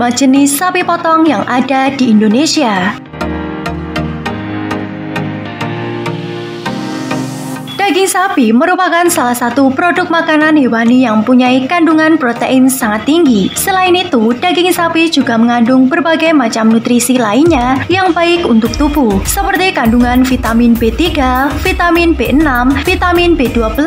5 jenis sapi potong yang ada di Indonesia. Daging sapi merupakan salah satu produk makanan hewani yang mempunyai kandungan protein sangat tinggi. Selain itu, daging sapi juga mengandung berbagai macam nutrisi lainnya yang baik untuk tubuh, seperti kandungan vitamin B3, vitamin B6, vitamin B12,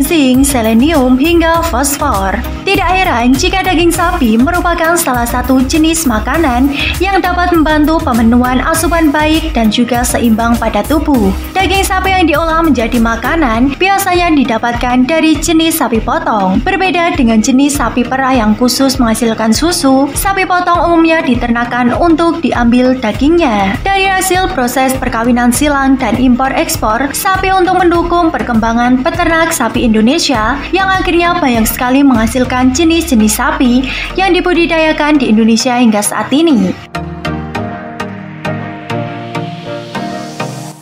zinc, selenium, hingga fosfor. Tidak heran jika daging sapi merupakan salah satu jenis makanan yang dapat membantu pemenuhan asupan baik dan juga seimbang pada tubuh. Daging sapi yang diolah menjadi makanan biasanya didapatkan dari jenis sapi potong. Berbeda dengan jenis sapi perah yang khusus menghasilkan susu, sapi potong umumnya diternakan untuk diambil dagingnya. Dari hasil proses perkawinan silang dan impor-ekspor sapi untuk mendukung perkembangan peternak sapi Indonesia yang akhirnya banyak sekali menghasilkan jenis-jenis sapi yang dibudidayakan di Indonesia hingga saat ini.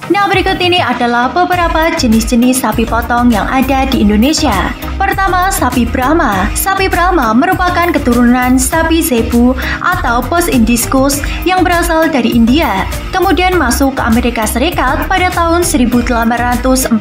Nah, berikut ini adalah beberapa jenis-jenis sapi potong yang ada di Indonesia. Pertama, sapi Brahma. Sapi Brahma merupakan keturunan sapi Zebu atau Bos Indiscus yang berasal dari India. Kemudian masuk ke Amerika Serikat pada tahun 1849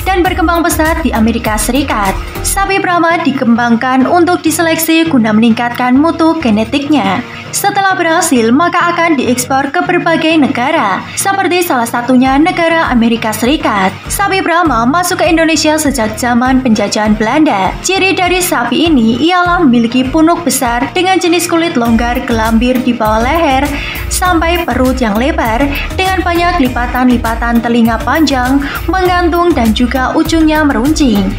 dan berkembang pesat di Amerika Serikat. Sapi Brahma dikembangkan untuk diseleksi guna meningkatkan mutu genetiknya. Setelah berhasil, maka akan diekspor ke berbagai negara, seperti salah satunya negara Amerika Serikat. Sapi Brahma masuk ke Indonesia sejak zaman penjajahan Belanda. Ciri dari sapi ini ialah memiliki punuk besar dengan jenis kulit longgar gelambir di bawah leher sampai perut yang lebar dengan banyak lipatan-lipatan telinga panjang, menggantung dan juga ujungnya meruncing.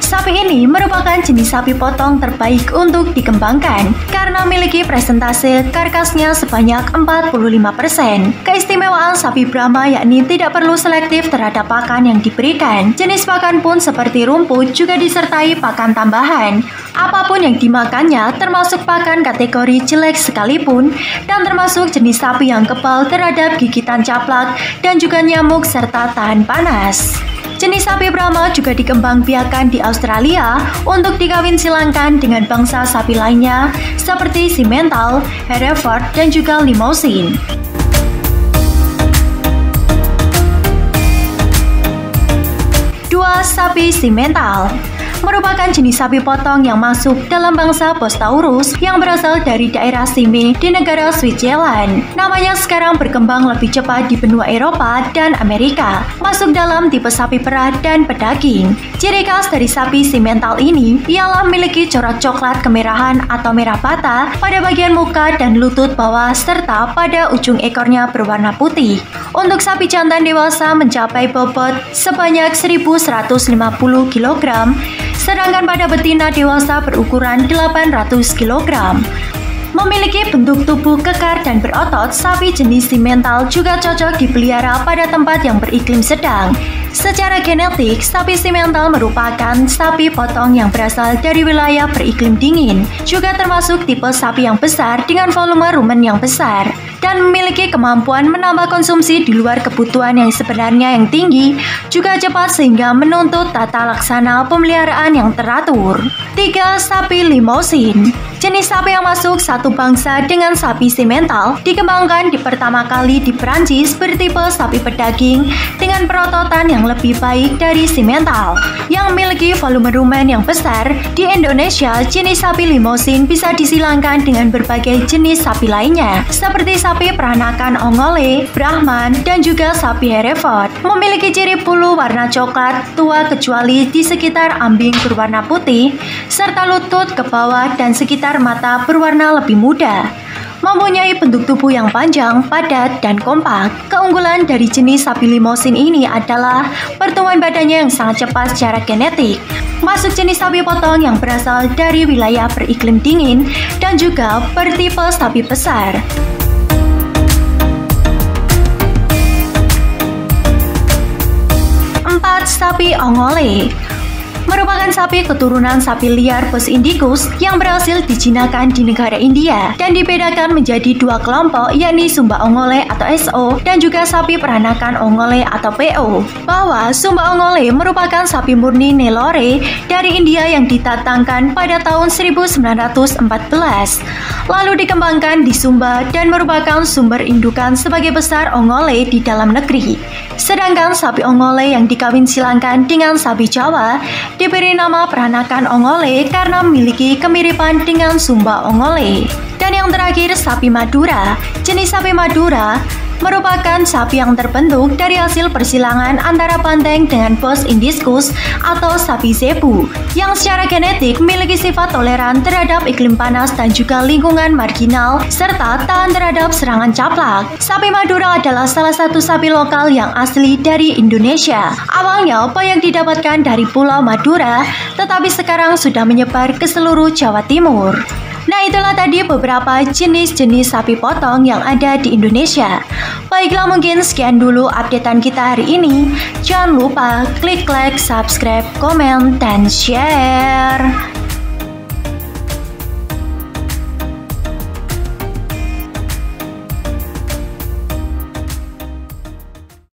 Sapi ini merupakan jenis sapi potong terbaik untuk dikembangkan karena memiliki presentase karkasnya sebanyak 45%. Keistimewaan sapi Brahma yakni tidak perlu selektif terhadap pakan yang diberikan. Jenis pakan pun seperti rumput juga disertai pakan tambahan. Apapun yang dimakannya termasuk pakan kategori jelek sekalipun dan termasuk jenis sapi yang kebal terhadap gigitan caplak dan juga nyamuk serta tahan panas. Jenis sapi Brahma juga dikembangbiakan di Australia untuk dikawin silangkan dengan bangsa sapi lainnya seperti Simmental, Hereford, dan juga Limousin. Sapi Simmental merupakan jenis sapi potong yang masuk dalam bangsa Bostaurus yang berasal dari daerah Sime di negara Switzerland. Namanya sekarang berkembang lebih cepat di benua Eropa dan Amerika, masuk dalam tipe sapi perah dan pedaging. Ciri khas dari sapi Simmental ini ialah memiliki corak coklat kemerahan atau merah bata pada bagian muka dan lutut bawah serta pada ujung ekornya berwarna putih. Untuk sapi jantan dewasa mencapai bobot sebanyak 1.150 kg, sedangkan pada betina dewasa berukuran 800 kg. Memiliki bentuk tubuh kekar dan berotot, sapi jenis Simmental juga cocok dipelihara pada tempat yang beriklim sedang. Secara genetik, sapi Simmental merupakan sapi potong yang berasal dari wilayah beriklim dingin, juga termasuk tipe sapi yang besar dengan volume rumen yang besar, dan memiliki kemampuan menambah konsumsi di luar kebutuhan yang sebenarnya yang tinggi, juga cepat sehingga menuntut tata laksana pemeliharaan yang teratur. 3. Sapi Limousin. Jenis sapi yang masuk satu bangsa dengan sapi Simmental dikembangkan pertama kali di Prancis bertipe sapi pedaging dengan perototan yang lebih baik dari Simmental yang memiliki volume rumen yang besar. Di Indonesia, jenis sapi Limousin bisa disilangkan dengan berbagai jenis sapi lainnya seperti sapi peranakan Ongole, Brahman, dan juga sapi Hereford. Memiliki ciri bulu warna coklat tua kecuali di sekitar ambing berwarna putih serta lutut ke bawah dan sekitar mata berwarna lebih muda. Mempunyai bentuk tubuh yang panjang, padat, dan kompak. Keunggulan dari jenis sapi Limousin ini adalah pertumbuhan badannya yang sangat cepat secara genetik. Masuk jenis sapi potong yang berasal dari wilayah beriklim dingin dan juga bertipe sapi besar. 4. Sapi Ongole. merupakan sapi keturunan sapi liar Bos Indicus yang berhasil dijinakan di negara India dan dibedakan menjadi dua kelompok, yakni Sumba Ongole atau SO dan juga sapi peranakan Ongole atau PO. Bahwa Sumba Ongole merupakan sapi murni Nelore dari India yang ditatangkan pada tahun 1914, lalu dikembangkan di Sumba dan merupakan sumber indukan sebagai besar Ongole di dalam negeri. Sedangkan sapi Ongole yang dikawin silangkan dengan sapi Jawa diberi nama peranakan Ongole karena memiliki kemiripan dengan Sumba Ongole. Dan yang terakhir, sapi Madura. Jenis sapi Madura merupakan sapi yang terbentuk dari hasil persilangan antara banteng dengan Bos Indicus atau sapi Zebu yang secara genetik memiliki sifat toleran terhadap iklim panas dan juga lingkungan marginal serta tahan terhadap serangan caplak. Sapi Madura adalah salah satu sapi lokal yang asli dari Indonesia. Awalnya banyak didapatkan dari Pulau Madura, tetapi sekarang sudah menyebar ke seluruh Jawa Timur. Nah, itulah tadi beberapa jenis-jenis sapi potong yang ada di Indonesia. Baiklah, mungkin sekian dulu updatean kita hari ini. Jangan lupa klik like, subscribe, komen, dan share.